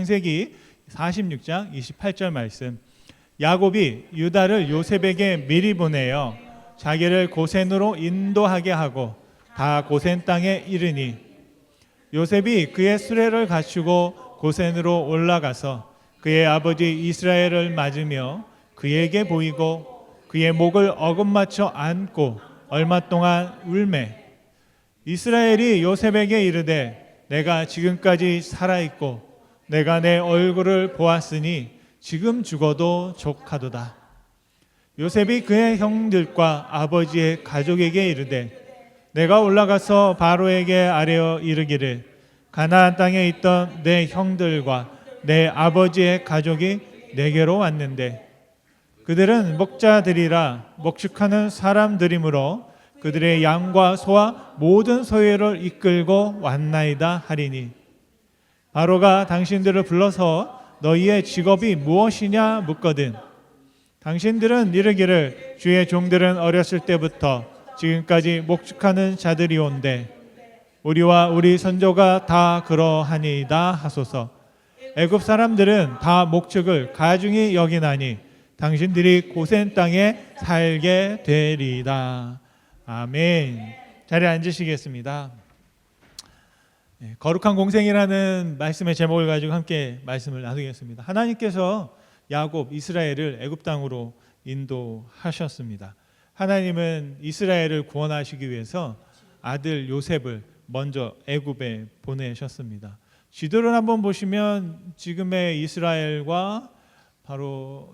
창세기 46장 28절 말씀. 야곱이 유다를 요셉에게 미리 보내어 자기를 고센으로 인도하게 하고 다 고센 땅에 이르니 요셉이 그의 수레를 갖추고 고센으로 올라가서 그의 아버지 이스라엘을 맞으며 그에게 보이고 그의 목을 어긋맞춰 안고 얼마 동안 울매 이스라엘이 요셉에게 이르되 내가 지금까지 살아있고 내가 내 얼굴을 보았으니 지금 죽어도 족하도다. 요셉이 그의 형들과 아버지의 가족에게 이르되 내가 올라가서 바로에게 아뢰어 이르기를 가나안 땅에 있던 내 형들과 내 아버지의 가족이 내게로 왔는데 그들은 목자들이라 목축하는 사람들이므로 그들의 양과 소와 모든 소유를 이끌고 왔나이다 하리니 바로가 당신들을 불러서 너희의 직업이 무엇이냐 묻거든 당신들은 이르기를 주의 종들은 어렸을 때부터 지금까지 목축하는 자들이온데 우리와 우리 선조가 다 그러하니이다 하소서. 애굽 사람들은 다 목축을 가중히 여기나니 당신들이 고센 땅에 살게 되리이다. 아멘. 자리에 앉으시겠습니다. 거룩한 공생이라는 말씀의 제목을 가지고 함께 말씀을 나누겠습니다. 하나님께서 야곱, 이스라엘을 애굽 땅으로 인도하셨습니다. 하나님은 이스라엘을 구원하시기 위해서 아들 요셉을 먼저 애굽에 보내셨습니다. 지도를 한번 보시면 지금의 이스라엘과 바로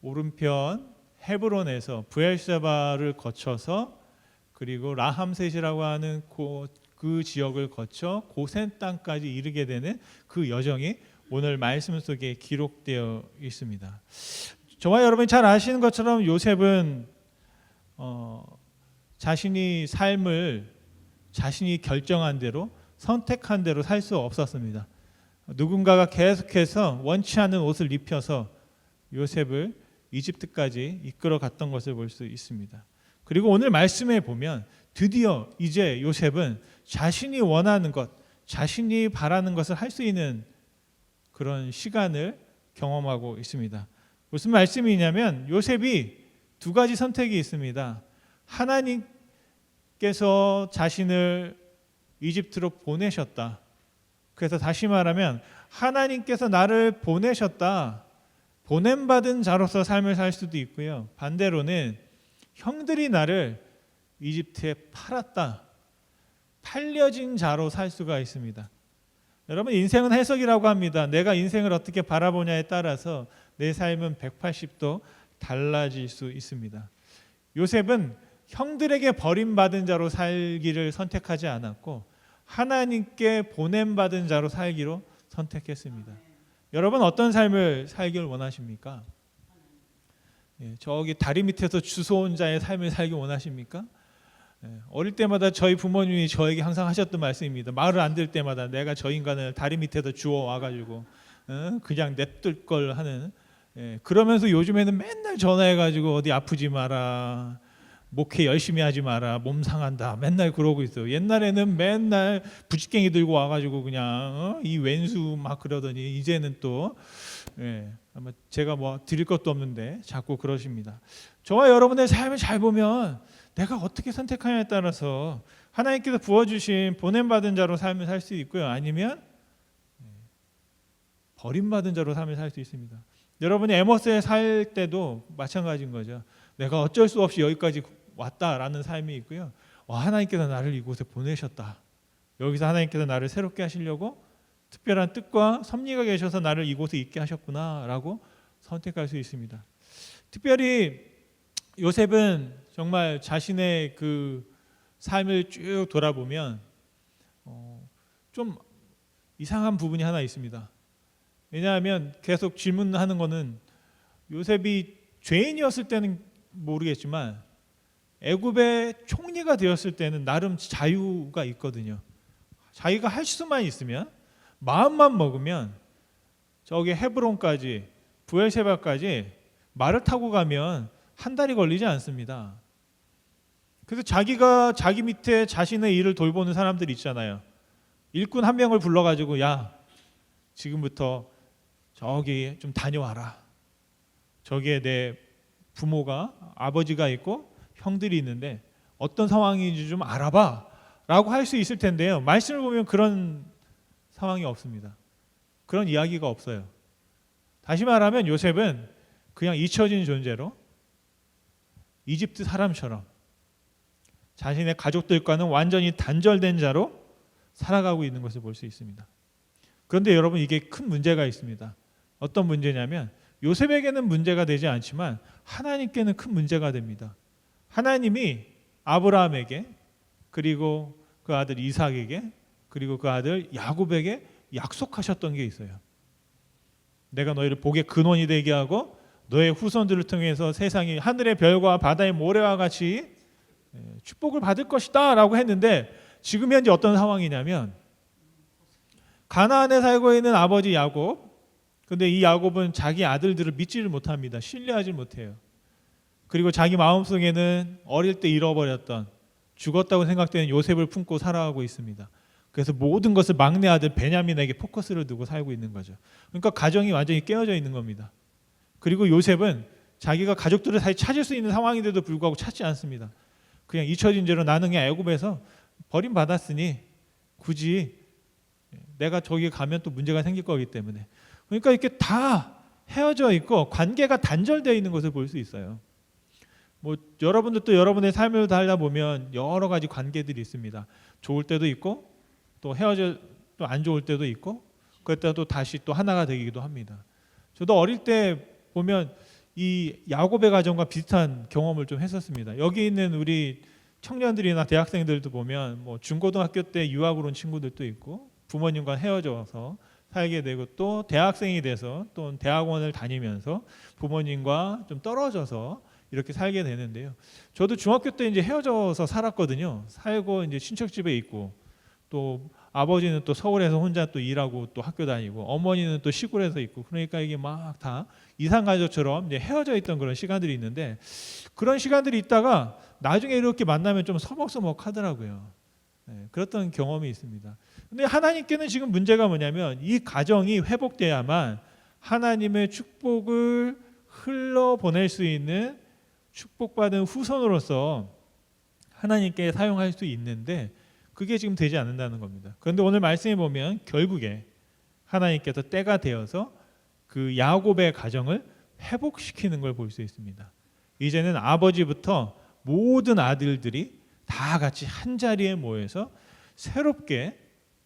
오른편 헤브론에서 브엘세바를 거쳐서 그리고 라함셋이라고 하는 그 지역을 거쳐 고센 땅까지 이르게 되는 그 여정이 오늘 말씀 속에 기록되어 있습니다. 저와 여러분이 잘 아시는 것처럼 요셉은 자신이 삶을 자신이 결정한 대로 선택한 대로 살 수 없었습니다. 누군가가 계속해서 원치 않는 옷을 입혀서 요셉을 이집트까지 이끌어 갔던 것을 볼 수 있습니다. 그리고 오늘 말씀에 보면 드디어 이제 요셉은 자신이 원하는 것, 자신이 바라는 것을 할 수 있는 그런 시간을 경험하고 있습니다. 무슨 말씀이냐면 요셉이 두 가지 선택이 있습니다. 하나님께서 자신을 이집트로 보내셨다. 그래서 다시 말하면 하나님께서 나를 보내셨다. 보냄받은 자로서 삶을 살 수도 있고요. 반대로는 형들이 나를 이집트에 팔았다. 팔려진 자로 살 수가 있습니다. 여러분 인생은 해석이라고 합니다. 내가 인생을 어떻게 바라보냐에 따라서 내 삶은 180도 달라질 수 있습니다. 요셉은 형들에게 버림받은 자로 살기를 선택하지 않았고 하나님께 보냄받은 자로 살기로 선택했습니다. 여러분 어떤 삶을 살기를 원하십니까? 저기 다리 밑에서 주워온 자의 삶을 살기 원하십니까? 어릴 때마다 저희 부모님이 저에게 항상 하셨던 말씀입니다. 말을 안 들 때마다 내가 저 인간을 다리 밑에서 주워 와가지고 그냥 냅둘 걸 하는. 그러면서 요즘에는 맨날 전화해가지고 어디 아프지 마라, 목회 열심히 하지 마라, 몸 상한다, 맨날 그러고 있어요. 옛날에는 맨날 부직갱이 들고 와가지고 그냥 이 왼수 막 그러더니 이제는 또 아마 제가 뭐 드릴 것도 없는데 자꾸 그러십니다. 저와 여러분의 삶을 잘 보면 내가 어떻게 선택하냐에 따라서 하나님께서 부어주신 보냄받은 자로 삶을 살 수 있고요. 아니면 버림받은 자로 삶을 살 수 있습니다. 여러분이 에머스에 살 때도 마찬가지인 거죠. 내가 어쩔 수 없이 여기까지 왔다라는 삶이 있고요. 하나님께서 나를 이곳에 보내셨다. 여기서 하나님께서 나를 새롭게 하시려고 특별한 뜻과 섭리가 계셔서 나를 이곳에 있게 하셨구나라고 선택할 수 있습니다. 특별히 요셉은 정말 자신의 그 삶을 쭉 돌아보면 좀 이상한 부분이 하나 있습니다. 왜냐하면 계속 질문하는 거는 요셉이 죄인이었을 때는 모르겠지만 애굽의 총리가 되었을 때는 나름 자유가 있거든요. 자기가 할 수만 있으면 마음만 먹으면 저기 헤브론까지 브엘세바까지 말을 타고 가면 한 달이 걸리지 않습니다. 그래서 자기가 자기 밑에 자신의 일을 돌보는 사람들이 있잖아요. 일꾼 한 명을 불러가지고 야 지금부터 저기 좀 다녀와라. 저기에 내 부모가 아버지가 있고 형들이 있는데 어떤 상황인지 좀 알아봐 라고 할 수 있을 텐데요. 말씀을 보면 그런 상황이 없습니다. 그런 이야기가 없어요. 다시 말하면 요셉은 그냥 잊혀진 존재로 이집트 사람처럼 자신의 가족들과는 완전히 단절된 자로 살아가고 있는 것을 볼 수 있습니다. 그런데 여러분, 이게 큰 문제가 있습니다. 어떤 문제냐면 요셉에게는 문제가 되지 않지만 하나님께는 큰 문제가 됩니다. 하나님이 아브라함에게, 그리고 그 아들 이삭에게, 그리고 그 아들 야곱에게 약속하셨던 게 있어요. 내가 너희를 복의 근원이 되게 하고 너의 후손들을 통해서 세상이 하늘의 별과 바다의 모래와 같이 축복을 받을 것이다 라고 했는데, 지금 현재 어떤 상황이냐면 가나안에 살고 있는 아버지 야곱, 근데 이 야곱은 자기 아들들을 믿지를 못합니다. 신뢰하지 못해요. 그리고 자기 마음속에는 어릴 때 잃어버렸던, 죽었다고 생각되는 요셉을 품고 살아가고 있습니다. 그래서 모든 것을 막내 아들 베냐민에게 포커스를 두고 살고 있는 거죠. 그러니까 가정이 완전히 깨어져 있는 겁니다. 그리고 요셉은 자기가 가족들을 다시 찾을 수 있는 상황인데도 불구하고 찾지 않습니다. 그냥 잊혀진 죄로 나는 그냥 애굽에서 버림받았으니 굳이 내가 저기 가면 또 문제가 생길 거기 때문에. 그러니까 이렇게 다 헤어져 있고 관계가 단절되어 있는 것을 볼 수 있어요. 뭐 여러분들도 여러분의 삶을 살다 보면 여러 가지 관계들이 있습니다. 좋을 때도 있고 또 헤어져 또 안 좋을 때도 있고, 그랬다가 또 다시 또 하나가 되기도 합니다. 저도 어릴 때 보면 이 야곱의 가정과 비슷한 경험을 좀 했었습니다. 여기 있는 우리 청년들이나 대학생들도 보면 뭐 중고등학교 때 유학을 온 친구들도 있고, 부모님과 헤어져서 살게 되고, 또 대학생이 돼서 또 대학원을 다니면서 부모님과 좀 떨어져서 이렇게 살게 되는데요. 저도 중학교 때 이제 헤어져서 살았거든요. 살고 이제 친척집에 있고, 또 아버지는 또 서울에서 혼자 또 일하고 또 학교 다니고, 어머니는 또 시골에서 있고, 그러니까 이게 막 다 이산가족처럼 이제 헤어져 있던 그런 시간들이 있는데, 그런 시간들이 있다가 나중에 이렇게 만나면 좀 서먹서먹하더라고요. 네, 그랬던 경험이 있습니다. 근데 하나님께는 지금 문제가 뭐냐면 이 가정이 회복돼야만 하나님의 축복을 흘러보낼 수 있는 축복받은 후손으로서 하나님께 사용할 수 있는데, 그게 지금 되지 않는다는 겁니다. 그런데 오늘 말씀에 보면 결국에 하나님께서 때가 되어서 그 야곱의 가정을 회복시키는 걸 볼 수 있습니다. 이제는 아버지부터 모든 아들들이 다 같이 한 자리에 모여서 새롭게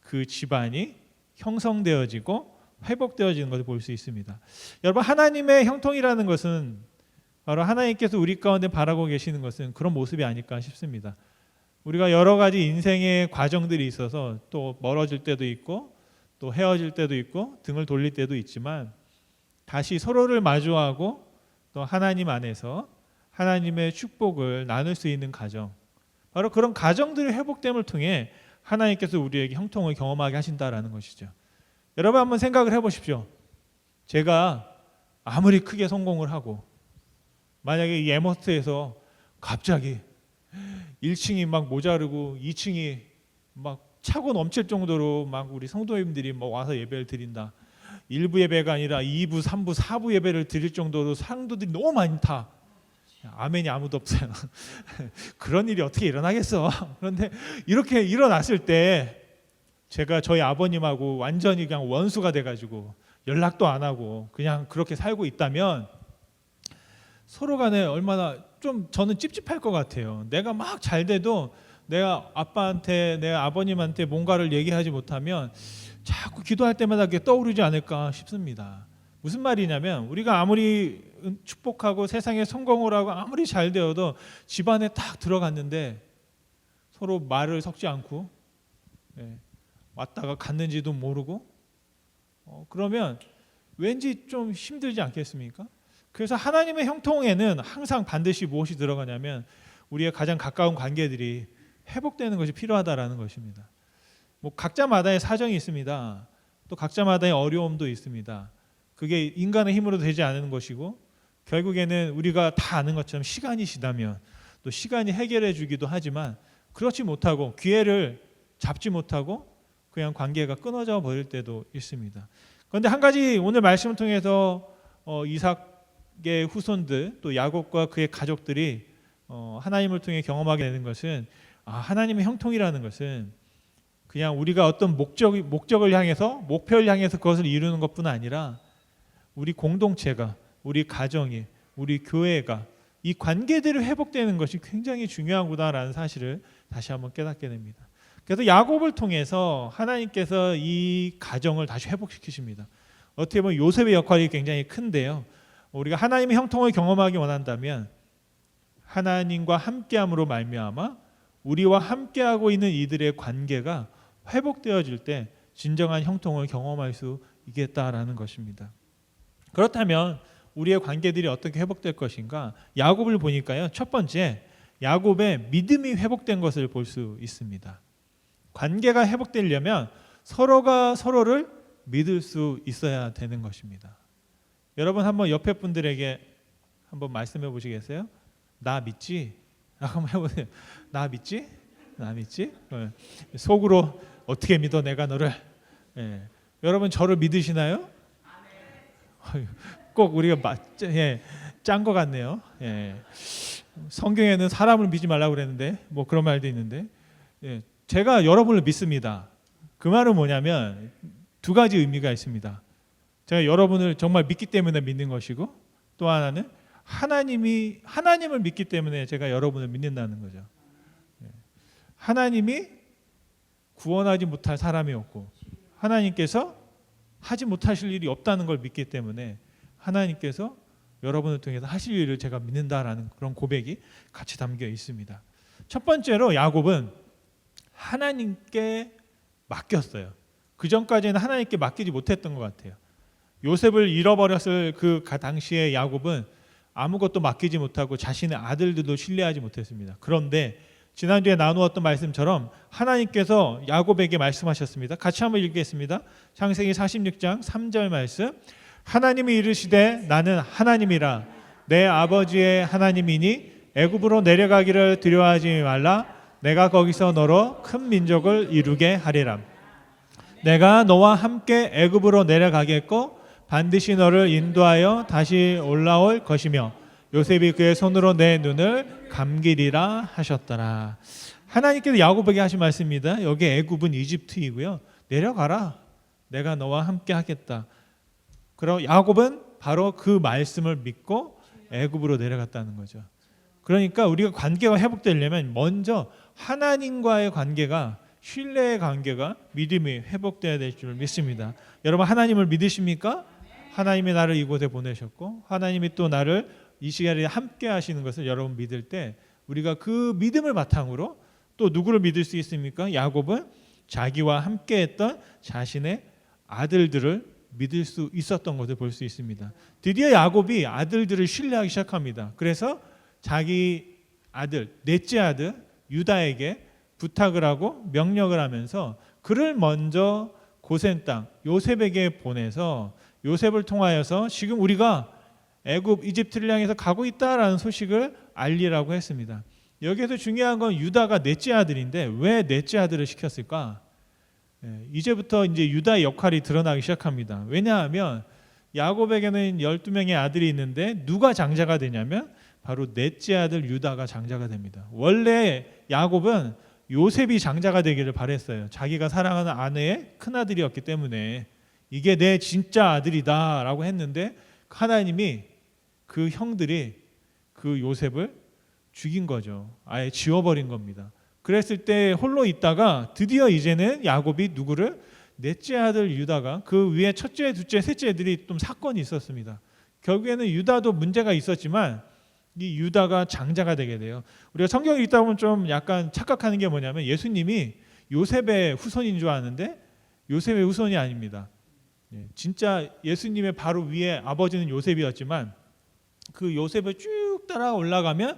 그 집안이 형성되어지고 회복되어지는 것을 볼 수 있습니다. 여러분, 하나님의 형통이라는 것은 바로 하나님께서 우리 가운데 바라고 계시는 것은 그런 모습이 아닐까 싶습니다. 우리가 여러 가지 인생의 과정들이 있어서 또 멀어질 때도 있고 또 헤어질 때도 있고 등을 돌릴 때도 있지만, 다시 서로를 마주하고 또 하나님 안에서 하나님의 축복을 나눌 수 있는 가정, 바로 그런 가정들의 회복됨을 통해 하나님께서 우리에게 형통을 경험하게 하신다라는 것이죠. 여러분, 한번 생각을 해보십시오. 제가 아무리 크게 성공을 하고 만약에 이 에머스에서 갑자기 1층이 막 모자르고 2층이 막 차고 넘칠 정도로 막 우리 성도님들이 뭐 와서 예배를 드린다. 1부 예배가 아니라 2부, 3부, 4부 예배를 드릴 정도로 성도들이 너무 많다. 아멘이 아무도 없어요. 그런 일이 어떻게 일어나겠어. 그런데 이렇게 일어났을 때 제가 저희 아버님하고 완전히 그냥 원수가 돼가지고 연락도 안 하고 그냥 그렇게 살고 있다면 서로 간에 얼마나 좀 저는 찝찝할 것 같아요. 내가 막 잘 돼도 내가 아빠한테, 내가 아버님한테 뭔가를 얘기하지 못하면 자꾸 기도할 때마다 그게 떠오르지 않을까 싶습니다. 무슨 말이냐면 우리가 아무리 축복하고 세상에 성공을 하고 아무리 잘 되어도 집안에 딱 들어갔는데 서로 말을 섞지 않고 왔다가 갔는지도 모르고 그러면 왠지 좀 힘들지 않겠습니까? 그래서 하나님의 형통에는 항상 반드시 무엇이 들어가냐면 우리의 가장 가까운 관계들이 회복되는 것이 필요하다라는 것입니다. 뭐 각자마다의 사정이 있습니다. 또 각자마다의 어려움도 있습니다. 그게 인간의 힘으로 되지 않는 것이고 결국에는 우리가 다 아는 것처럼 시간이 지나면 또 시간이 해결해 주기도 하지만 그렇지 못하고 기회를 잡지 못하고 그냥 관계가 끊어져 버릴 때도 있습니다. 그런데 한 가지 오늘 말씀을 통해서 이삭의 후손들 또 야곱과 그의 가족들이 하나님을 통해 경험하게 되는 것은 하나님의 형통이라는 것은 그냥 우리가 어떤 목적을 향해서 목표를 향해서 그것을 이루는 것뿐 아니라 우리 공동체가 우리 가정이 우리 교회가 이 관계들이 회복되는 것이 굉장히 중요하구나라는 사실을 다시 한번 깨닫게 됩니다. 그래서 야곱을 통해서 하나님께서 이 가정을 다시 회복시키십니다. 어떻게 보면 요셉의 역할이 굉장히 큰데요. 우리가 하나님의 형통을 경험하기 원한다면 하나님과 함께함으로 말미암아 우리와 함께하고 있는 이들의 관계가 회복되어질 때 진정한 형통을 경험할 수 있겠다라는 것입니다. 그렇다면 우리의 관계들이 어떻게 회복될 것인가? 야곱을 보니까요. 첫 번째, 야곱의 믿음이 회복된 것을 볼 수 있습니다. 관계가 회복되려면 서로가 서로를 믿을 수 있어야 되는 것입니다. 여러분 한번 옆에 분들에게 한번 말씀해 보시겠어요? 나 믿지? 한번 해보세요. 나 믿지? 나 믿지? 속으로 어떻게 믿어 내가 너를? 여러분 저를 믿으시나요? 꼭 우리가 짠 것 같네요. 성경에는 사람을 믿지 말라고 그랬는데 뭐 그런 말도 있는데 제가 여러분을 믿습니다. 그 말은 뭐냐면 두 가지 의미가 있습니다. 제가 여러분을 정말 믿기 때문에 믿는 것이고 또 하나는 하나님을 믿기 때문에 제가 여러분을 믿는다는 거죠. 하나님이 구원하지 못할 사람이 없고 하나님께서 하지 못하실 일이 없다는 걸 믿기 때문에 하나님께서 여러분을 통해서 하실 일을 제가 믿는다라는 그런 고백이 같이 담겨 있습니다. 첫 번째로 야곱은 하나님께 맡겼어요. 그 전까지는 하나님께 맡기지 못했던 것 같아요. 요셉을 잃어버렸을 그 당시에 야곱은 아무것도 맡기지 못하고 자신의 아들들도 신뢰하지 못했습니다. 그런데 지난주에 나누었던 말씀처럼 하나님께서 야곱에게 말씀하셨습니다. 같이 한번 읽겠습니다. 창세기 46장 3절 말씀. 하나님이 이르시되 나는 하나님이라 내 아버지의 하나님이니 애굽으로 내려가기를 두려워하지 말라. 내가 거기서 너로 큰 민족을 이루게 하리라. 내가 너와 함께 애굽으로 내려가겠고 반드시 너를 인도하여 다시 올라올 것이며 요셉이 그의 손으로 내 눈을 감기리라 하셨더라. 하나님께서 야곱에게 하신 말씀입니다. 여기 애굽은 이집트이고요. 내려가라. 내가 너와 함께 하겠다. 그럼 야곱은 바로 그 말씀을 믿고 애굽으로 내려갔다는 거죠. 그러니까 우리가 관계가 회복되려면 먼저 하나님과의 관계가 신뢰의 관계가 믿음이 회복되어야 될 줄 믿습니다. 여러분 하나님을 믿으십니까? 하나님이 나를 이곳에 보내셨고 하나님이 또 나를 이 시간에 함께 하시는 것을 여러분 믿을 때 우리가 그 믿음을 바탕으로 또 누구를 믿을 수 있습니까? 야곱은 자기와 함께 했던 자신의 아들들을 믿을 수 있었던 것을 볼 수 있습니다. 드디어 야곱이 아들들을 신뢰하기 시작합니다. 그래서 자기 아들, 넷째 아들 유다에게 부탁을 하고 명령을 하면서 그를 먼저 고센 땅 요셉에게 보내서 요셉을 통하여서 지금 우리가 애굽 이집트를 향해서 가고 있다라는 소식을 알리라고 했습니다. 여기에서 중요한 건 유다가 넷째 아들인데 왜 넷째 아들을 시켰을까? 이제부터 이제 유다의 역할이 드러나기 시작합니다. 왜냐하면 야곱에게는 12명의 아들이 있는데 누가 장자가 되냐면 바로 넷째 아들 유다가 장자가 됩니다. 원래 야곱은 요셉이 장자가 되기를 바랬어요. 자기가 사랑하는 아내의 큰아들이었기 때문에 이게 내 진짜 아들이다라고 했는데 하나님이 그 형들이 그 요셉을 죽인 거죠. 아예 지워버린 겁니다. 그랬을 때 홀로 있다가 드디어 이제는 야곱이 누구를 넷째 아들 유다가 그 위에 첫째, 둘째, 셋째 애들이 좀 사건이 있었습니다. 결국에는 유다도 문제가 있었지만 이 유다가 장자가 되게 돼요. 우리가 성경을 읽다 보면 좀 약간 착각하는 게 뭐냐면 예수님이 요셉의 후손인 줄 아는데 요셉의 후손이 아닙니다. 진짜 예수님의 바로 위에 아버지는 요셉이었지만 그 요셉을 쭉 따라 올라가면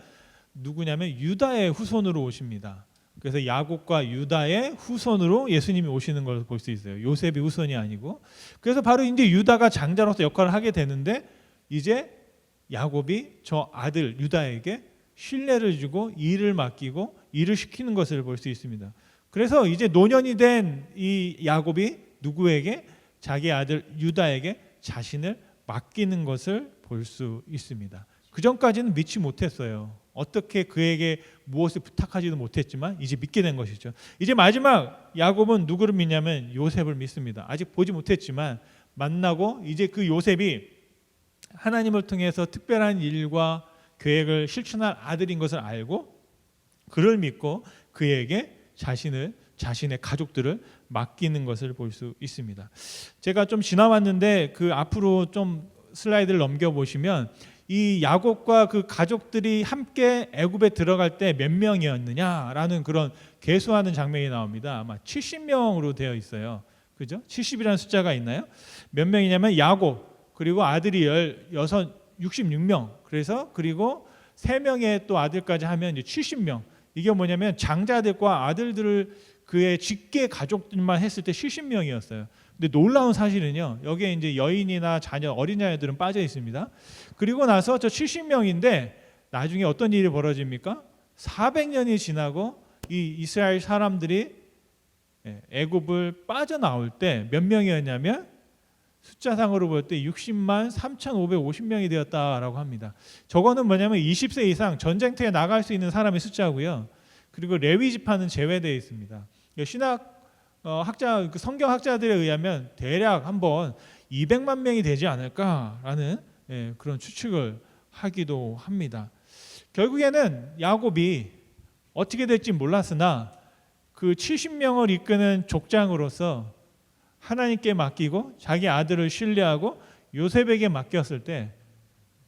누구냐면 유다의 후손으로 오십니다. 그래서 야곱과 유다의 후손으로 예수님이 오시는 걸 볼 수 있어요. 요셉이 후손이 아니고. 그래서 바로 이제 유다가 장자로서 역할을 하게 되는데 이제 야곱이 저 아들 유다에게 신뢰를 주고 일을 맡기고 일을 시키는 것을 볼 수 있습니다. 그래서 이제 노년이 된 이 야곱이 누구에게 자기 아들 유다에게 자신을 맡기는 것을 볼 수 있습니다. 그 전까지는 믿지 못했어요. 어떻게 그에게 무엇을 부탁하지도 못했지만 이제 믿게 된 것이죠. 이제 마지막 야곱은 누구를 믿냐면 요셉을 믿습니다. 아직 보지 못했지만 만나고 이제 그 요셉이 하나님을 통해서 특별한 일과 계획을 실천할 아들인 것을 알고 그를 믿고 그에게 자신의 가족들을 맡기는 것을 볼 수 있습니다. 제가 좀 지나왔는데 그 앞으로 좀 슬라이드를 넘겨보시면 이 야곱과 그 가족들이 함께 애굽에 들어갈 때 몇 명이었느냐라는 그런 계수하는 장면이 나옵니다. 아마 70명으로 되어 있어요. 그죠? 70이라는 숫자가 있나요? 몇 명이냐면 야곱 그리고 아들이 66명. 그래서 그리고 3명의 또 아들까지 하면 이제 70명. 이게 뭐냐면 장자들과 아들들을 그의 직계 가족들만 했을 때 70명이었어요. 근데 놀라운 사실은요. 여기에 이제 여인이나 자녀, 어린 자녀들은 빠져 있습니다. 그리고 나서 저 70명인데 나중에 어떤 일이 벌어집니까? 400년이 지나고 이 이스라엘 사람들이 애굽을 빠져나올 때 몇 명이었냐면 숫자상으로 볼 때 60만 3,550명이 되었다라고 합니다. 저거는 뭐냐면 20세 이상 전쟁터에 나갈 수 있는 사람의 숫자고요. 그리고 레위 지파는 제외되어 있습니다. 신학 학자, 성경 학자들에 의하면 대략 한번 200만 명이 되지 않을까라는 그런 추측을 하기도 합니다. 결국에는 야곱이 어떻게 될지 몰랐으나 그 70명을 이끄는 족장으로서 하나님께 맡기고 자기 아들을 신뢰하고 요셉에게 맡겼을 때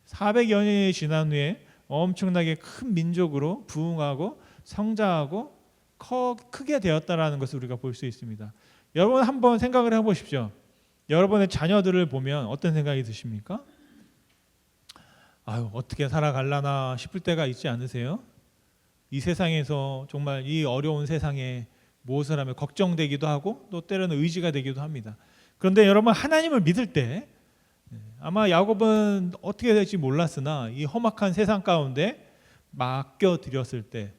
400여 년이 지난 후에 엄청나게 큰 민족으로 부흥하고 성장하고 크게 되었다라는 것을 우리가 볼 수 있습니다. 여러분 한번 생각을 해보십시오. 여러분의 자녀들을 보면 어떤 생각이 드십니까? 아유, 어떻게 살아갈라나 싶을 때가 있지 않으세요? 이 세상에서 정말 이 어려운 세상에 무엇을 하면 걱정되기도 하고 또 때로는 의지가 되기도 합니다. 그런데 여러분 하나님을 믿을 때 아마 야곱은 어떻게 될지 몰랐으나 이 험악한 세상 가운데 맡겨드렸을 때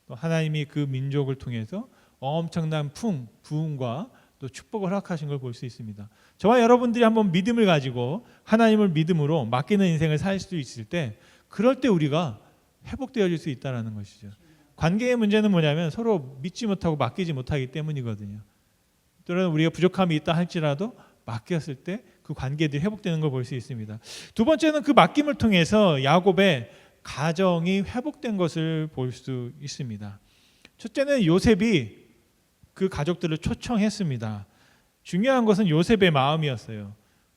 또 하나님이 그 민족을 통해서 엄청난 부흥과 또 축복을 허락하신 걸 볼 수 있습니다. 저와 여러분들이 한번 믿음을 가지고 하나님을 믿음으로 맡기는 인생을 살 수 있을 때 그럴 때 우리가 회복되어질 수 있다는 것이죠. 관계의 문제는 뭐냐면 서로 믿지 못하고 맡기지 못하기 때문이거든요. 또는 우리가 부족함이 있다 할지라도 맡겼을 때 그 관계들이 회복되는 걸 볼 수 있습니다. 두 번째는 그 맡김을 통해서 야곱의 가정이 회복된 것을 볼 수 있습니다. 첫째는 요셉이 그 가족들을 초청했습니다. 중요한 것은 요셉의 마음이었어요.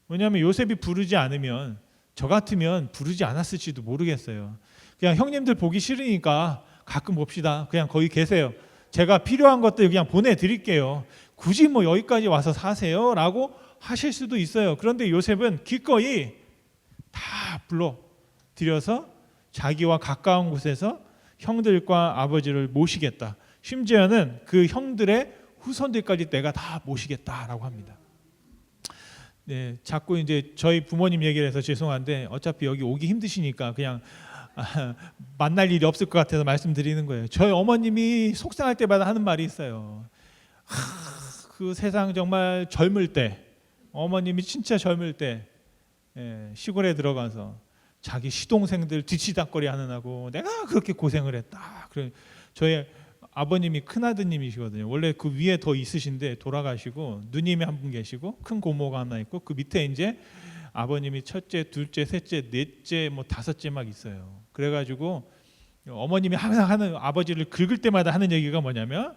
왜냐하면 요셉이 부르지 않으면 저 같으면 부르지 않았을지도 모르겠어요. 그냥 형님들 보기 싫으니까 가끔 봅시다. 그냥 거기 계세요. 제가 필요한 것들 그냥 보내드릴게요. 굳이 뭐 여기까지 와서 사세요 라고 하실 수도 있어요. 그런데 요셉은 기꺼이 다 불러들여서 자기와 가까운 곳에서 형들과 아버지를 모시겠다. 심지어는 그 형들의 후손들까지 내가 다 모시겠다라고 합니다. 네, 자꾸 이제 저희 부모님 얘기를 해서 죄송한데 어차피 여기 오기 힘드시니까 그냥 만날 일이 없을 것 같아서 말씀드리는 거예요. 저희 어머님이 속상할 때마다 하는 말이 있어요. 그 세상 정말 젊을 때 어머님이 진짜 젊을 때 시골에 들어가서 자기 시동생들 뒤치다거리 하는 하고 내가 그렇게 고생을 했다. 그래 저희 아버님이 큰아드님이시거든요. 원래 그 위에 더 있으신데 돌아가시고 누님이 한 분 계시고 큰 고모가 하나 있고 그 밑에 이제 아버님이 첫째, 둘째, 셋째, 넷째, 뭐 다섯째 막 있어요. 그래가지고 어머님이 항상 하는 아버지를 긁을 때마다 하는 얘기가 뭐냐면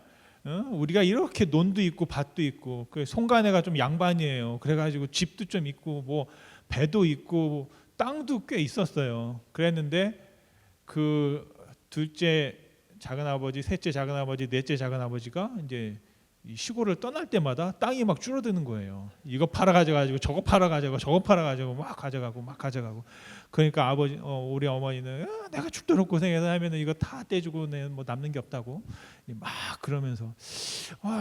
우리가 이렇게 논도 있고 밭도 있고 그 송가네가 좀 양반이에요. 그래가지고 집도 좀 있고 뭐 배도 있고 땅도 꽤 있었어요. 그랬는데 그 둘째 작은 아버지, 셋째 작은 아버지, 넷째 작은 아버지가 이제 시골을 떠날 때마다 땅이 막 줄어드는 거예요. 이거 팔아 가져가지고 저거 팔아 가져가 저거 팔아 가지고 막 가져가고 그러니까 우리 어머니는 내가 죽도록 고생해서 하면은 이거 다 떼주고 내 뭐 남는 게 없다고 막 그러면서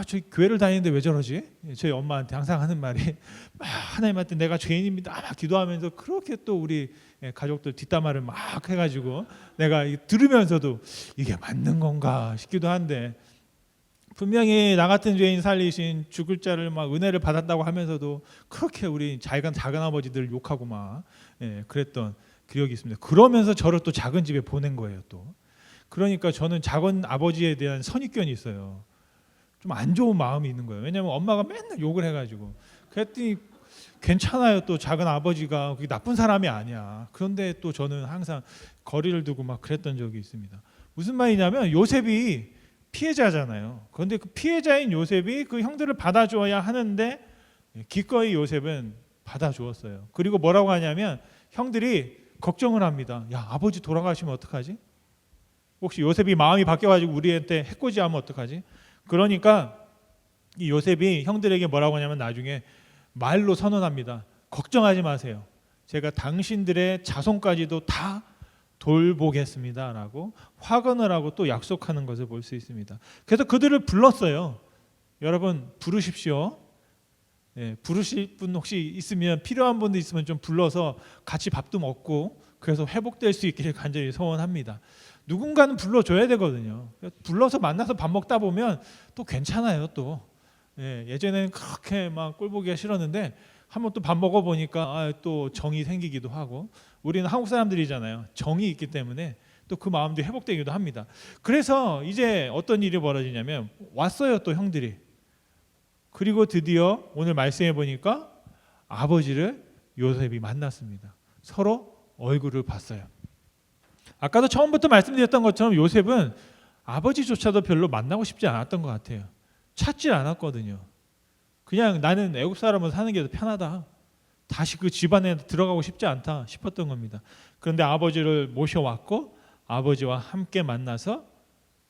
저희 교회를 다니는데 왜 저러지? 저희 엄마한테 항상 하는 말이 하나님한테 내가 죄인입니다 막 기도하면서 그렇게 또 우리 가족들 뒷담화를 막 해가지고 내가 들으면서도 이게 맞는 건가 싶기도 한데 분명히 나 같은 죄인 살리신 죽을 자를 막 은혜를 받았다고 하면서도 그렇게 우리 작은 아버지들을 욕하고 막 그랬던 기억이 있습니다. 그러면서 저를 또 작은 집에 보낸 거예요. 또 그러니까 저는 작은 아버지에 대한 선입견이 있어요. 좀 안 좋은 마음이 있는 거예요. 왜냐하면 엄마가 맨날 욕을 해가지고 그랬더니 괜찮아요. 또 작은 아버지가 그게 나쁜 사람이 아니야. 그런데 또 저는 항상 거리를 두고 막 그랬던 적이 있습니다. 무슨 말이냐면 요셉이 피해자잖아요. 그런데 그 피해자인 요셉이 그 형들을 받아줘야 하는데 기꺼이 요셉은 받아주었어요. 그리고 뭐라고 하냐면 형들이 걱정을 합니다. 야, 아버지 돌아가시면 어떡하지? 혹시 요셉이 마음이 바뀌어가지고 우리한테 해코지하면 어떡하지? 그러니까 이 요셉이 형들에게 뭐라고 하냐면 나중에 말로 선언합니다. 걱정하지 마세요. 제가 당신들의 자손까지도 다 돌보겠습니다라고 확언을 하고 또 약속하는 것을 볼 수 있습니다. 그래서 그들을 불렀어요. 여러분 부르십시오. 부르실 분 혹시 있으면 필요한 분도 있으면 좀 불러서 같이 밥도 먹고 그래서 회복될 수 있기를 간절히 소원합니다. 누군가는 불러줘야 되거든요. 불러서 만나서 밥 먹다 보면 또 괜찮아요. 또 예전에는 그렇게 막 꼴보기가 싫었는데 한번 또 밥 먹어보니까 또 정이 생기기도 하고 우리는 한국 사람들이잖아요. 정이 있기 때문에 또 그 마음도 회복되기도 합니다. 그래서 이제 어떤 일이 벌어지냐면 왔어요. 또 형들이. 그리고 드디어 오늘 말씀해 보니까 아버지를 요셉이 만났습니다. 서로 얼굴을 봤어요. 아까도 처음부터 말씀드렸던 것처럼 요셉은 아버지조차도 별로 만나고 싶지 않았던 것 같아요. 찾질 않았거든요. 그냥 나는 애굽 사람으로 사는 게 더 편하다. 다시 그 집안에 들어가고 싶지 않다 싶었던 겁니다. 그런데 아버지를 모셔왔고 아버지와 함께 만나서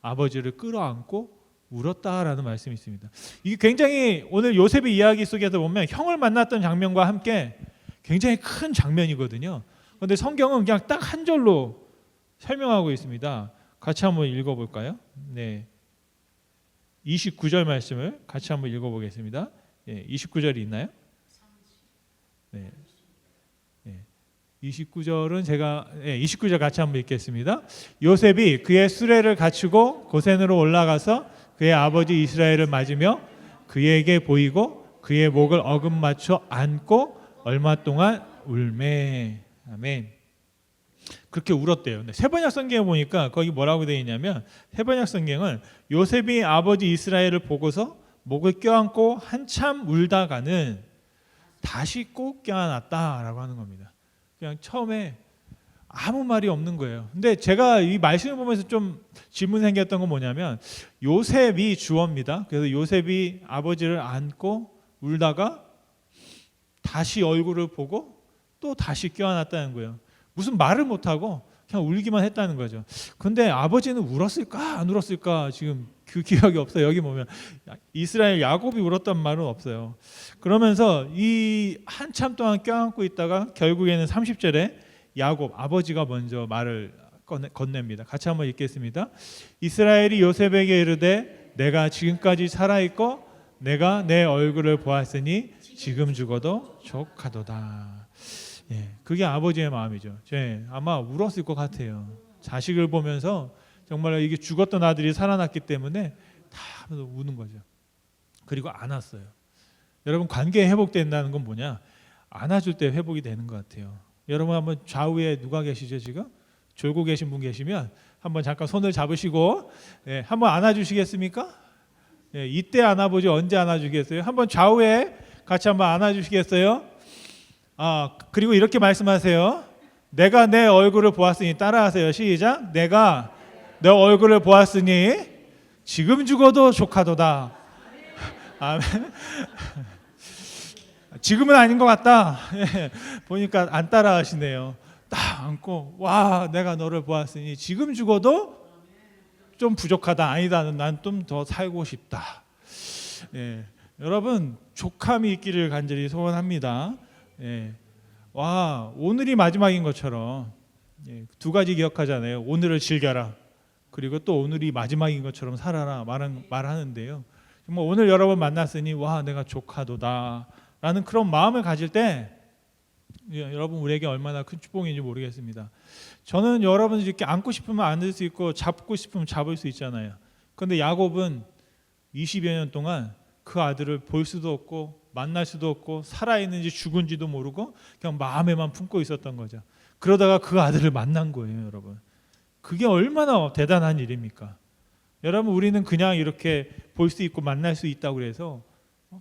아버지를 끌어안고 울었다라는 말씀이 있습니다. 이게 굉장히 오늘 요셉의 이야기 속에서 보면 형을 만났던 장면과 함께 굉장히 큰 장면이거든요. 그런데 성경은 그냥 딱 한 절로 설명하고 있습니다. 같이 한번 읽어볼까요? 네, 29절 말씀을 같이 한번 읽어보겠습니다. 29절이 있나요? 네. 29절은 제가 29절 같이 한번 읽겠습니다. 요셉이 그의 수레를 갖추고 고센으로 올라가서 그의 아버지 이스라엘을 맞으며 그에게 보이고 그의 목을 어금맞춰 안고 얼마 동안 울매. 아멘. 그렇게 울었대요. 근데 세번역 성경에 보니까 거기 뭐라고 되어 있냐면 세번역 성경은 요셉이 아버지 이스라엘을 보고서 목을 껴안고 한참 울다가는 다시 꼭 껴안았다라고 하는 겁니다. 그냥 처음에 아무 말이 없는 거예요. 근데 제가 이 말씀을 보면서 좀 질문 생겼던 건 뭐냐면 요셉이 주어입니다. 그래서 요셉이 아버지를 안고 울다가 다시 얼굴을 보고 또 다시 껴안았다는 거예요. 무슨 말을 못하고 그냥 울기만 했다는 거죠. 근데 아버지는 울었을까 안 울었을까 지금 그 기억이 없어요. 여기 보면 이스라엘 야곱이 울었단 말은 없어요. 그러면서 이 한참 동안 껴안고 있다가 결국에는 30절에 야곱 아버지가 먼저 말을 건넵니다. 같이 한번 읽겠습니다. 이스라엘이 요셉에게 이르되 내가 지금까지 살아있고 내가 내 얼굴을 보았으니 지금 죽어도 족하도다. 그게 아버지의 마음이죠. 아마 울었을 것 같아요. 자식을 보면서 정말 이게 죽었던 아들이 살아났기 때문에 다 우는 거죠. 그리고 안았어요. 여러분 관계 회복된다는 건 뭐냐? 안아줄 때 회복이 되는 것 같아요. 여러분 한번 좌우에 누가 계시죠 지금? 졸고 계신 분 계시면 한번 잠깐 손을 잡으시고 한번 안아주시겠습니까? 이때 안아보지 언제 안아주겠어요? 한번 좌우에 같이 한번 안아주시겠어요? 그리고 이렇게 말씀하세요. 내가 내 얼굴을 보았으니 따라하세요. 시작. 내가 내 얼굴을 보았으니 지금 죽어도 족하도다. 아멘. 지금은 아닌 것 같다. 보니까 안 따라하시네요. 딱 안고 와 내가 너를 보았으니 지금 죽어도 좀 부족하다. 아니다. 난 좀 더 살고 싶다. 여러분 족함이 있기를 간절히 소원합니다. 와 오늘이 마지막인 것처럼 두 가지 기억하잖아요. 오늘을 즐겨라. 그리고 또 오늘이 마지막인 것처럼 살아라 말하는데요. 정말 오늘 여러분 만났으니 와 내가 족하도다 라는 그런 마음을 가질 때 여러분 우리에게 얼마나 큰 축복인지 모르겠습니다. 저는 여러분 이렇게 안고 싶으면 안을 수 있고 잡고 싶으면 잡을 수 있잖아요. 그런데 야곱은 20여 년 동안 그 아들을 볼 수도 없고 만날 수도 없고 살아있는지 죽은지도 모르고 그냥 마음에만 품고 있었던 거죠. 그러다가 그 아들을 만난 거예요, 여러분. 그게 얼마나 대단한 일입니까? 여러분, 우리는 그냥 이렇게 볼 수 있고 만날 수 있다고 그래서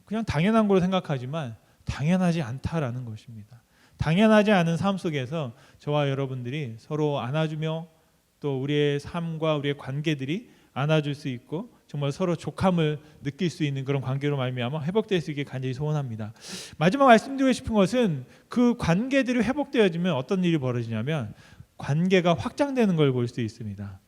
그냥 당연한 걸로 생각하지만 당연하지 않다라는 것입니다. 당연하지 않은 삶 속에서 저와 여러분들이 서로 안아주며 또 우리의 삶과 우리의 관계들이 안아줄 수 있고 정말 서로 족함을 느낄 수 있는 그런 관계로 말미암아 회복될 수 있게 간절히 소원합니다. 마지막 말씀드리고 싶은 것은 그 관계들이 회복되어지면 어떤 일이 벌어지냐면 관계가 확장되는 걸 볼 수 있습니다.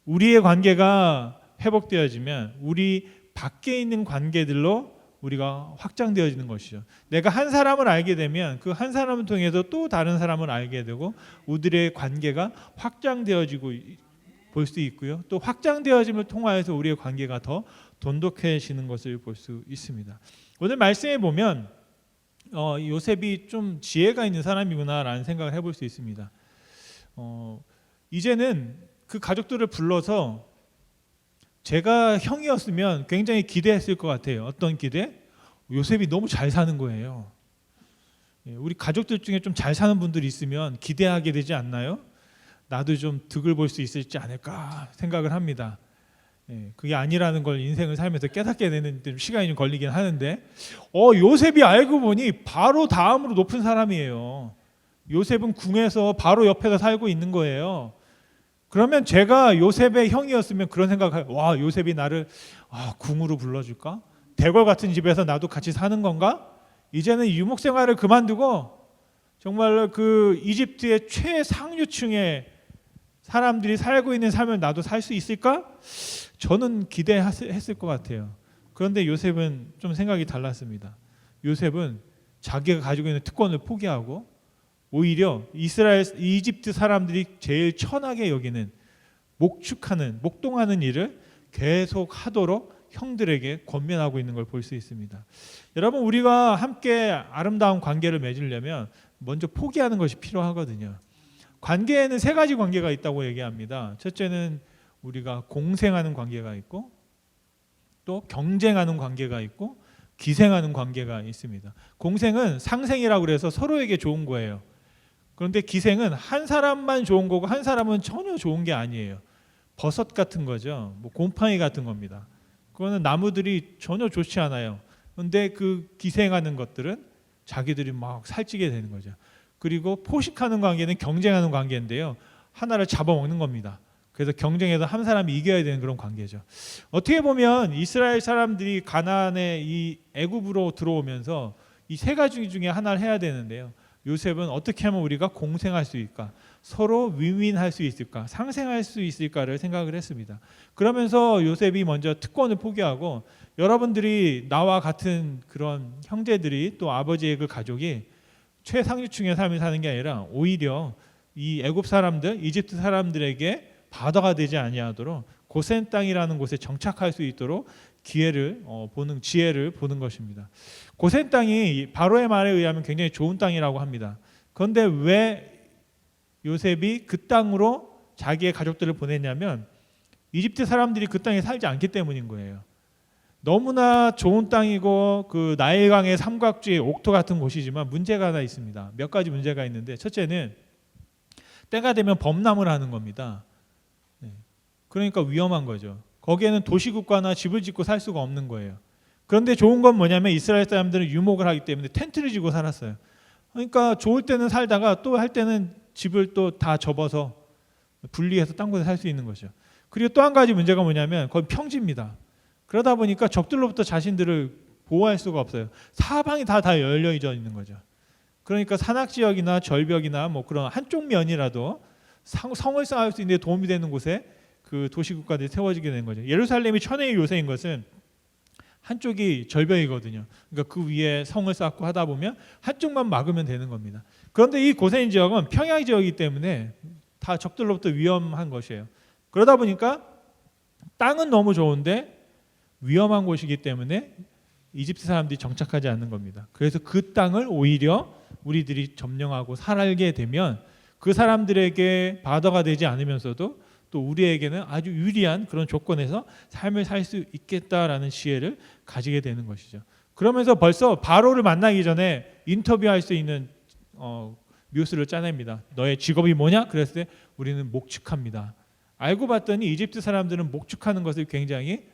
우리의 관계가 회복되어지면 우리 밖에 있는 관계들로 우리가 확장되어지는 것이죠. 내가 한 사람을 알게 되면 그 한 사람을 통해서 또 다른 사람을 알게 되고 우리의 관계가 확장되어지고 볼 수 있고요. 또 확장되어짐을 통하여서 우리의 관계가 더 돈독해지는 것을 볼 수 있습니다. 오늘 말씀에 보면 요셉이 좀 지혜가 있는 사람이구나라는 생각을 해볼 수 있습니다. 이제는 그 가족들을 불러서 제가 형이었으면 굉장히 기대했을 것 같아요. 어떤 기대? 요셉이 너무 잘 사는 거예요. 우리 가족들 중에 좀 잘 사는 분들이 있으면 기대하게 되지 않나요? 나도 좀 득을 볼 수 있을지 않을까 생각을 합니다. 그게 아니라는 걸 인생을 살면서 깨닫게 되는 좀 시간이 좀 걸리긴 하는데 요셉이 알고 보니 바로 다음으로 높은 사람이에요. 요셉은 궁에서 바로 옆에서 살고 있는 거예요. 그러면 제가 요셉의 형이었으면 그런 생각을 와, 요셉이 나를 궁으로 불러줄까? 대궐 같은 집에서 나도 같이 사는 건가? 이제는 유목 생활을 그만두고 정말 그 이집트의 최상류층의 사람들이 살고 있는 삶을 나도 살 수 있을까? 저는 기대했을 것 같아요. 그런데 요셉은 좀 생각이 달랐습니다. 요셉은 자기가 가지고 있는 특권을 포기하고 오히려 이집트 사람들이 제일 천하게 여기는 목동하는 일을 계속 하도록 형들에게 권면하고 있는 걸 볼 수 있습니다. 여러분, 우리가 함께 아름다운 관계를 맺으려면 먼저 포기하는 것이 필요하거든요. 관계에는 세 가지 관계가 있다고 얘기합니다. 첫째는 우리가 공생하는 관계가 있고 또 경쟁하는 관계가 있고 기생하는 관계가 있습니다. 공생은 상생이라고 그래서 서로에게 좋은 거예요. 그런데 기생은 한 사람만 좋은 거고 한 사람은 전혀 좋은 게 아니에요. 버섯 같은 거죠. 곰팡이 같은 겁니다. 그거는 나무들이 전혀 좋지 않아요. 그런데 그 기생하는 것들은 자기들이 막 살찌게 되는 거죠. 그리고 포식하는 관계는 경쟁하는 관계인데요. 하나를 잡아먹는 겁니다. 그래서 경쟁에서 한 사람이 이겨야 되는 그런 관계죠. 어떻게 보면 이스라엘 사람들이 가나안의 이 애굽으로 들어오면서 이 세 가지 중에 하나를 해야 되는데요. 요셉은 어떻게 하면 우리가 공생할 수 있을까? 서로 윈윈할 수 있을까? 상생할 수 있을까를 생각을 했습니다. 그러면서 요셉이 먼저 특권을 포기하고 여러분들이 나와 같은 그런 형제들이 또 아버지의 그 가족이 최상류층의 삶을 사는 게 아니라 오히려 이 애굽 사람들, 이집트 사람들에게 바다가 되지 아니하도록 고센 땅이라는 곳에 정착할 수 있도록 지혜를 보는 것입니다. 고센 땅이 바로의 말에 의하면 굉장히 좋은 땅이라고 합니다. 그런데 왜 요셉이 그 땅으로 자기의 가족들을 보냈냐면 이집트 사람들이 그 땅에 살지 않기 때문인 거예요. 너무나 좋은 땅이고 그 나일강의 삼각지 옥토 같은 곳이지만 문제가 하나 있습니다. 몇 가지 문제가 있는데 첫째는 때가 되면 범람을 하는 겁니다. 그러니까 위험한 거죠. 거기에는 도시국가나 집을 짓고 살 수가 없는 거예요. 그런데 좋은 건 뭐냐면 이스라엘 사람들은 유목을 하기 때문에 텐트를 지고 살았어요. 그러니까 좋을 때는 살다가 또 할 때는 집을 또 다 접어서 분리해서 딴 곳에 살 수 있는 거죠. 그리고 또 한 가지 문제가 뭐냐면 거기 평지입니다. 그러다 보니까 적들로부터 자신들을 보호할 수가 없어요. 사방이 다 열려져 있는 거죠. 그러니까 산악지역이나 절벽이나 그런 한쪽 면이라도 성을 쌓을 수 있는 데 도움이 되는 곳에 그 도시국가들이 세워지게 된 거죠. 예루살렘이 천혜의 요새인 것은 한쪽이 절벽이거든요. 그러니까 그 위에 성을 쌓고 하다 보면 한쪽만 막으면 되는 겁니다. 그런데 이 고센 지역은 평야 지역이기 때문에 다 적들로부터 위험한 것이에요. 그러다 보니까 땅은 너무 좋은데 위험한 곳이기 때문에 이집트 사람들이 정착하지 않는 겁니다. 그래서 그 땅을 오히려 우리들이 점령하고 살게 되면 그 사람들에게 바다가 되지 않으면서도 또 우리에게는 아주 유리한 그런 조건에서 삶을 살 수 있겠다라는 지혜를 가지게 되는 것이죠. 그러면서 벌써 바로를 만나기 전에 인터뷰할 수 있는 묘수를 짜냅니다. 너의 직업이 뭐냐? 그랬을 때 우리는 목축합니다. 알고 봤더니 이집트 사람들은 목축하는 것을 굉장히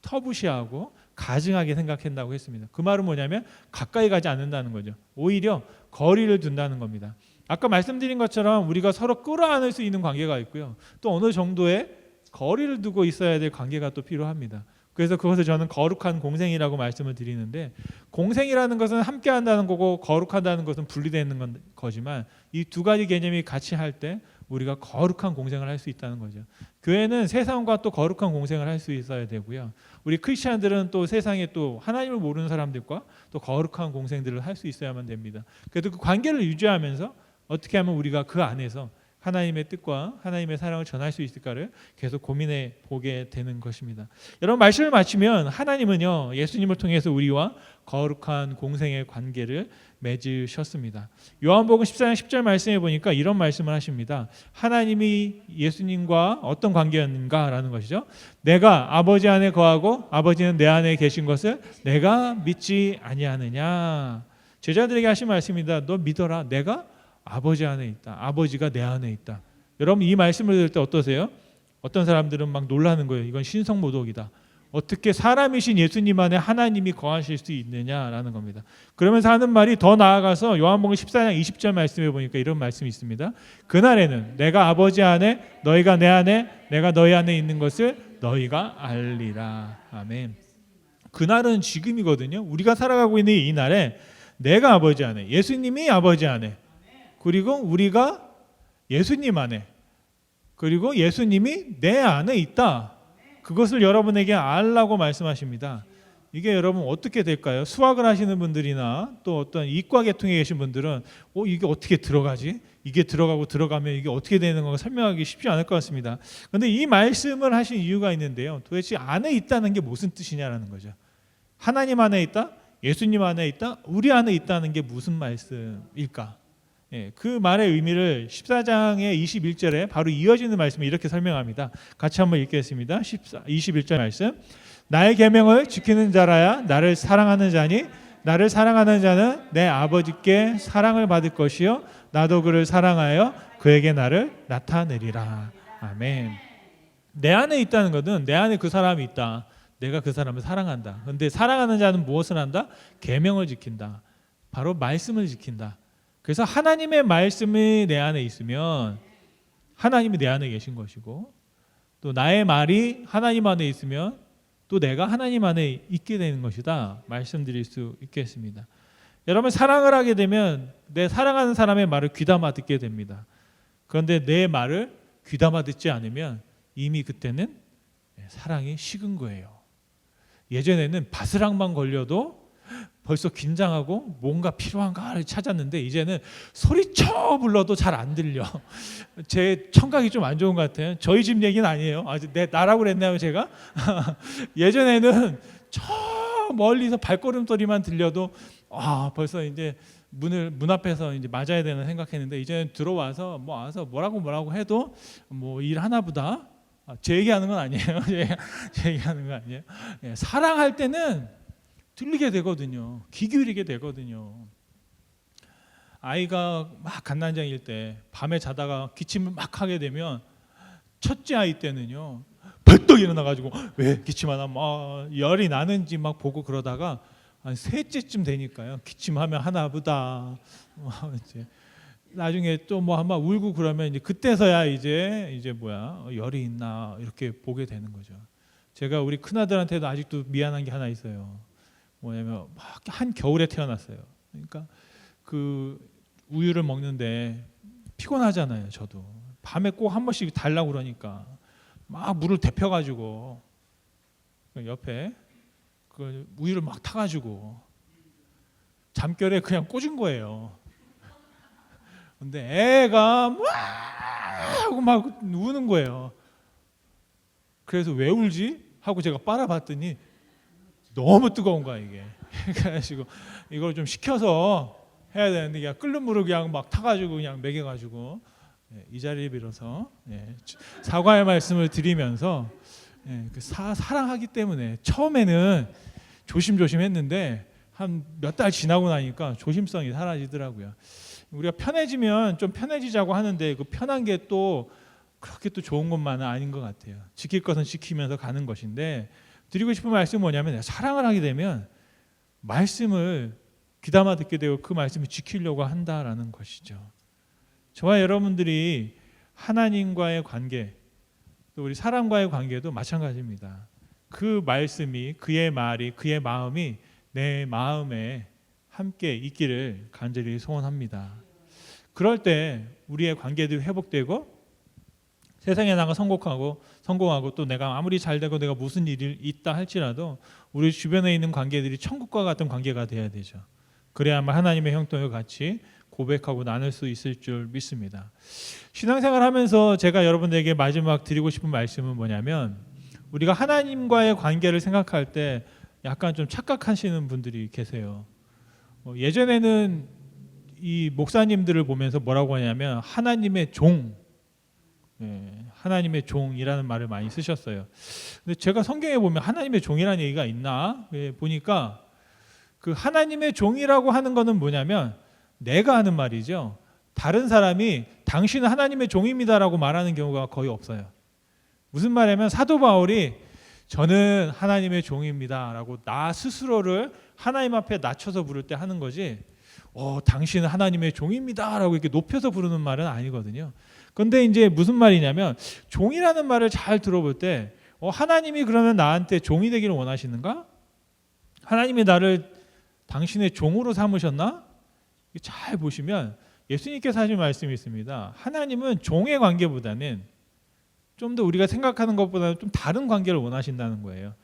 터부시하고 가증하게 생각한다고 했습니다. 그 말은 뭐냐면 가까이 가지 않는다는 거죠. 오히려 거리를 둔다는 겁니다. 아까 말씀드린 것처럼 우리가 서로 끌어안을 수 있는 관계가 있고요. 또 어느 정도의 거리를 두고 있어야 될 관계가 또 필요합니다. 그래서 그것을 저는 거룩한 공생이라고 말씀을 드리는데, 공생이라는 것은 함께 한다는 거고 거룩하다는 것은 분리되는 거지만 이 두 가지 개념이 같이 할 때 우리가 거룩한 공생을 할 수 있다는 거죠. 교회는 세상과 또 거룩한 공생을 할 수 있어야 되고요. 우리 크리스천들은 또 세상에 또 하나님을 모르는 사람들과 또 거룩한 공생들을 할 수 있어야만 됩니다. 그래도 그 관계를 유지하면서 어떻게 하면 우리가 그 안에서 하나님의 뜻과 하나님의 사랑을 전할 수 있을까를 계속 고민해 보게 되는 것입니다. 여러분, 말씀을 마치면 하나님은요, 예수님을 통해서 우리와 거룩한 공생의 관계를 맺으셨습니다. 요한복음 14장 10절 말씀해 보니까 이런 말씀을 하십니다. 하나님이 예수님과 어떤 관계였는가라는 것이죠. 내가 아버지 안에 거하고 아버지는 내 안에 계신 것을 내가 믿지 아니하느냐. 제자들에게 하신 말씀입니다. 너 믿어라. 내가 아버지 안에 있다. 아버지가 내 안에 있다. 여러분, 이 말씀을 들을 때 어떠세요? 어떤 사람들은 막 놀라는 거예요. 이건 신성모독이다. 어떻게 사람이신 예수님 안에 하나님이 거하실 수 있느냐라는 겁니다. 그러면서 하는 말이 더 나아가서 요한복음 14장 20절 말씀해 보니까 이런 말씀이 있습니다. 그날에는 내가 아버지 안에 너희가 내 안에 내가 너희 안에 있는 것을 너희가 알리라. 아멘. 그날은 지금이거든요. 우리가 살아가고 있는 이 날에 내가 아버지 안에, 예수님이 아버지 안에, 그리고 우리가 예수님 안에, 그리고 예수님이 내 안에 있다. 그것을 여러분에게 알라고 말씀하십니다. 이게 여러분 어떻게 될까요? 수학을 하시는 분들이나 또 어떤 이과 계통에 계신 분들은 이게 어떻게 들어가지? 이게 들어가고 들어가면 이게 어떻게 되는 건가 설명하기 쉽지 않을 것 같습니다. 그런데 이 말씀을 하신 이유가 있는데요. 도대체 안에 있다는 게 무슨 뜻이냐라는 거죠. 하나님 안에 있다? 예수님 안에 있다? 우리 안에 있다는 게 무슨 말씀일까? 그 말의 의미를 14장의 21절에 바로 이어지는 말씀을 이렇게 설명합니다. 같이 한번 읽겠습니다. 21절 말씀. 나의 계명을 지키는 자라야 나를 사랑하는 자니 나를 사랑하는 자는 내 아버지께 사랑을 받을 것이요 나도 그를 사랑하여 그에게 나를 나타내리라. 아멘. 내 안에 있다는 것은 내 안에 그 사람이 있다. 내가 그 사람을 사랑한다. 그런데 사랑하는 자는 무엇을 한다? 계명을 지킨다. 바로 말씀을 지킨다. 그래서 하나님의 말씀이 내 안에 있으면 하나님이 내 안에 계신 것이고, 또 나의 말이 하나님 안에 있으면 또 내가 하나님 안에 있게 되는 것이다 말씀드릴 수 있겠습니다. 여러분, 사랑을 하게 되면 내 사랑하는 사람의 말을 귀담아 듣게 됩니다. 그런데 내 말을 귀담아 듣지 않으면 이미 그때는 사랑이 식은 거예요. 예전에는 바스락만 걸려도 벌써 긴장하고 뭔가 필요한가를 찾았는데 이제는 소리쳐 불러도 잘 안 들려. 제 청각이 좀 안 좋은 것 같아요. 저희 집 얘기는 아니에요. 나라고 그랬나요 제가? 예전에는 저 멀리서 발걸음소리만 들려도 벌써 이제 문 앞에서 이제 맞아야 되는 생각했는데 이제는 들어와서 와서 뭐라고 해도 일하나 보다. 제 얘기하는 건 아니에요. 제 얘기하는 건 아니에요. 사랑할 때는 들리게 되거든요. 귀 기울이게 되거든요. 아이가 막 갓난장일 때 밤에 자다가 기침을 막 하게 되면 첫째 아이 때는요 벌떡 일어나가지고 왜 기침하나 열이 나는지 막 보고 그러다가 한 셋째쯤 되니까요 기침하면 하나 보다 나중에 또 한번 울고 그러면 이제 그때서야 이제 열이 있나 이렇게 보게 되는 거죠. 제가 우리 큰아들한테도 아직도 미안한 게 하나 있어요. 뭐냐면 막 한 겨울에 태어났어요. 그러니까 그 우유를 먹는데 피곤하잖아요. 저도 밤에 꼭 한 번씩 달라고 그러니까 막 물을 데펴가지고 옆에 그 우유를 막 타가지고 잠결에 그냥 꽂은 거예요. 근데 애가 하고 막 우는 거예요. 그래서 왜 울지? 하고 제가 빨아봤더니 너무 뜨거운 거야 이게. 그래가지고 이걸 좀 식혀서 해야 되는데 그냥 끓는 물을 그냥 막 타가지고 그냥 먹여가지고 이 자리를 빌어서 사과의 말씀을 드리면서 사랑하기 때문에 처음에는 조심조심했는데 한 몇 달 지나고 나니까 조심성이 사라지더라고요. 우리가 편해지면 좀 편해지자고 하는데 그 편한 게 또 그렇게 또 좋은 것만은 아닌 것 같아요. 지킬 것은 지키면서 가는 것인데, 드리고 싶은 말씀은 뭐냐면, 사랑을 하게 되면 말씀을 귀담아 듣게 되고 그 말씀을 지키려고 한다라는 것이죠. 저와 여러분들이 하나님과의 관계, 또 우리 사람과의 관계도 마찬가지입니다. 그 말씀이, 그의 말이, 그의 마음이 내 마음에 함께 있기를 간절히 소원합니다. 그럴 때 우리의 관계들이 회복되고 세상에 나가 성공하고 또 내가 아무리 잘되고 내가 무슨 일이 있다 할지라도 우리 주변에 있는 관계들이 천국과 같은 관계가 돼야 되죠. 그래야만 하나님의 형통을 같이 고백하고 나눌 수 있을 줄 믿습니다. 신앙생활 하면서 제가 여러분들에게 마지막 드리고 싶은 말씀은 뭐냐면, 우리가 하나님과의 관계를 생각할 때 약간 좀 착각하시는 분들이 계세요. 예전에는 이 목사님들을 보면서 뭐라고 하냐면 하나님의 종, 하나님의 종이라는 말을 많이 쓰셨어요. 근데 제가 성경에 보면 하나님의 종이라는 얘기가 있나 보니까, 그 하나님의 종이라고 하는 거는 뭐냐면 내가 하는 말이죠. 다른 사람이 당신은 하나님의 종입니다라고 말하는 경우가 거의 없어요. 무슨 말이냐면 사도 바울이 저는 하나님의 종입니다라고 나 스스로를 하나님 앞에 낮춰서 부를 때 하는 거지, 당신은 하나님의 종입니다라고 이렇게 높여서 부르는 말은 아니거든요. 그런데 이제 무슨 말이냐면, 종이라는 말을 잘 들어볼 때 하나님이 그러면 나한테 종이 되기를 원하시는가? 하나님이 나를 당신의 종으로 삼으셨나? 잘 보시면 예수님께서 하신 말씀이 있습니다. 하나님은 종의 관계보다는 좀 더 우리가 생각하는 것보다는 좀 다른 관계를 원하신다는 거예요.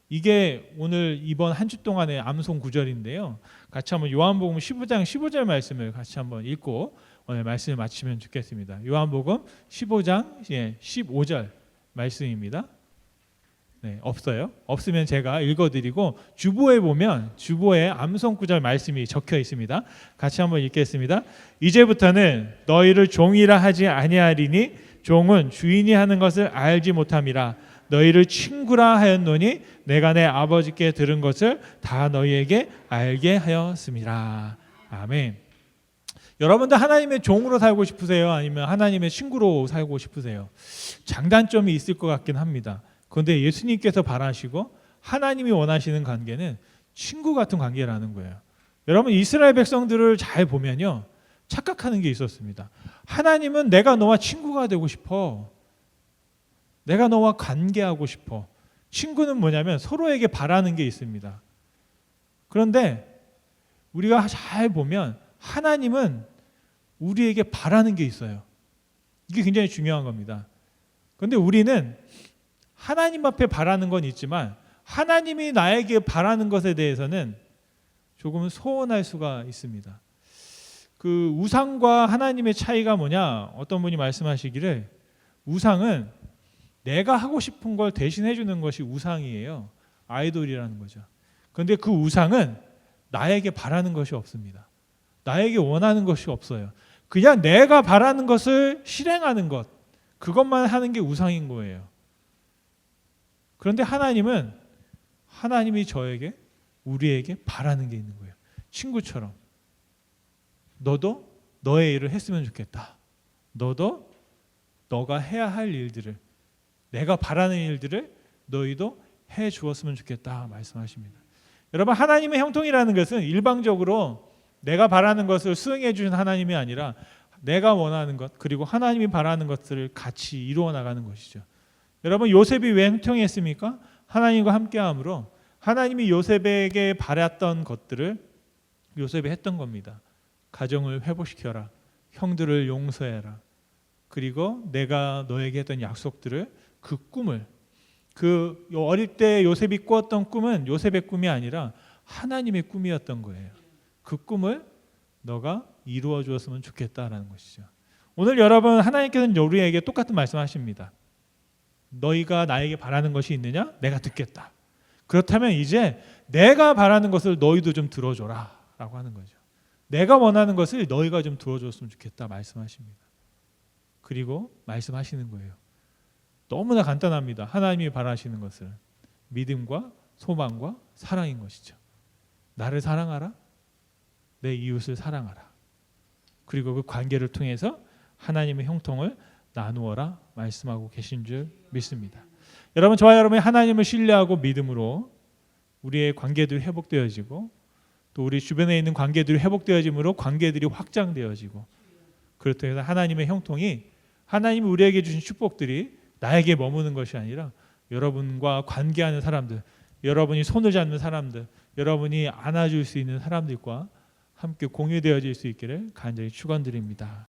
이게 오늘 이번 한 주 동안의 암송 구절인데요. 같이 한번 요한복음 15장 15절 말씀을 같이 한번 읽고 오늘 말씀을 마치면 좋겠습니다. 요한복음 15장 15절 말씀입니다. 없어요. 없으면 제가 읽어드리고, 주보에 보면 주보에 암송 구절 말씀이 적혀 있습니다. 같이 한번 읽겠습니다. 이제부터는 너희를 종이라 하지 아니하리니 종은 주인이 하는 것을 알지 못함이라. 너희를 친구라 하였노니 내가 내 아버지께 들은 것을 다 너희에게 알게 하였음이라. 아멘. 여러분들 하나님의 종으로 살고 싶으세요? 아니면 하나님의 친구로 살고 싶으세요? 장단점이 있을 것 같긴 합니다. 그런데 예수님께서 바라시고 하나님이 원하시는 관계는 친구 같은 관계라는 거예요. 여러분, 이스라엘 백성들을 잘 보면요, 착각하는 게 있었습니다. 하나님은 내가 너와 친구가 되고 싶어. 내가 너와 관계하고 싶어. 친구는 뭐냐면 서로에게 바라는 게 있습니다. 그런데 우리가 잘 보면 하나님은 우리에게 바라는 게 있어요. 이게 굉장히 중요한 겁니다. 그런데 우리는 하나님 앞에 바라는 건 있지만 하나님이 나에게 바라는 것에 대해서는 조금은 소원할 수가 있습니다. 그 우상과 하나님의 차이가 뭐냐? 어떤 분이 말씀하시기를, 우상은 내가 하고 싶은 걸 대신해 주는 것이 우상이에요. 아이돌이라는 거죠. 그런데 그 우상은 나에게 바라는 것이 없습니다. 나에게 원하는 것이 없어요. 그냥 내가 바라는 것을 실행하는 것, 그것만 하는 게 우상인 거예요. 그런데 하나님은, 하나님이 저에게, 우리에게 바라는 게 있는 거예요. 친구처럼. 너도 너의 일을 했으면 좋겠다. 너도 너가 해야 할 일들을, 내가 바라는 일들을 너희도 해 주었으면 좋겠다 말씀하십니다. 여러분, 하나님의 형통이라는 것은 일방적으로 내가 바라는 것을 수행해 주신 하나님이 아니라 내가 원하는 것, 그리고 하나님이 바라는 것들을 같이 이루어 나가는 것이죠. 여러분, 요셉이 왜 형통했습니까? 하나님과 함께함으로 하나님이 요셉에게 바랐던 것들을 요셉이 했던 겁니다. 가정을 회복시켜라. 형들을 용서해라. 그리고 내가 너에게 했던 약속들을, 그 꿈을, 그 어릴 때 요셉이 꾸었던 꿈은 요셉의 꿈이 아니라 하나님의 꿈이었던 거예요. 그 꿈을 너가 이루어 주었으면 좋겠다라는 것이죠. 오늘 여러분, 하나님께서는 우리에게 똑같은 말씀하십니다. 너희가 나에게 바라는 것이 있느냐? 내가 듣겠다. 그렇다면 이제 내가 바라는 것을 너희도 좀 들어줘라 라고 하는 거죠. 내가 원하는 것을 너희가 좀 들어줬으면 좋겠다 말씀하십니다. 그리고 말씀하시는 거예요. 너무나 간단합니다. 하나님이 바라시는 것은 믿음과 소망과 사랑인 것이죠. 나를 사랑하라. 내 이웃을 사랑하라. 그리고 그 관계를 통해서 하나님의 형통을 나누어라 말씀하고 계신 줄 믿습니다. 여러분, 저와 여러분이 하나님을 신뢰하고 믿음으로 우리의 관계들이 회복되어지고 또 우리 주변에 있는 관계들이 회복되어짐으로 관계들이 확장되어지고 그렇다 해서 하나님의 형통이 하나님이 우리에게 주신 축복들이 나에게 머무는 것이 아니라 여러분과 관계하는 사람들, 여러분이 손을 잡는 사람들, 여러분이 안아줄 수 있는 사람들과 함께 공유되어질 수 있기를 간절히 축원드립니다.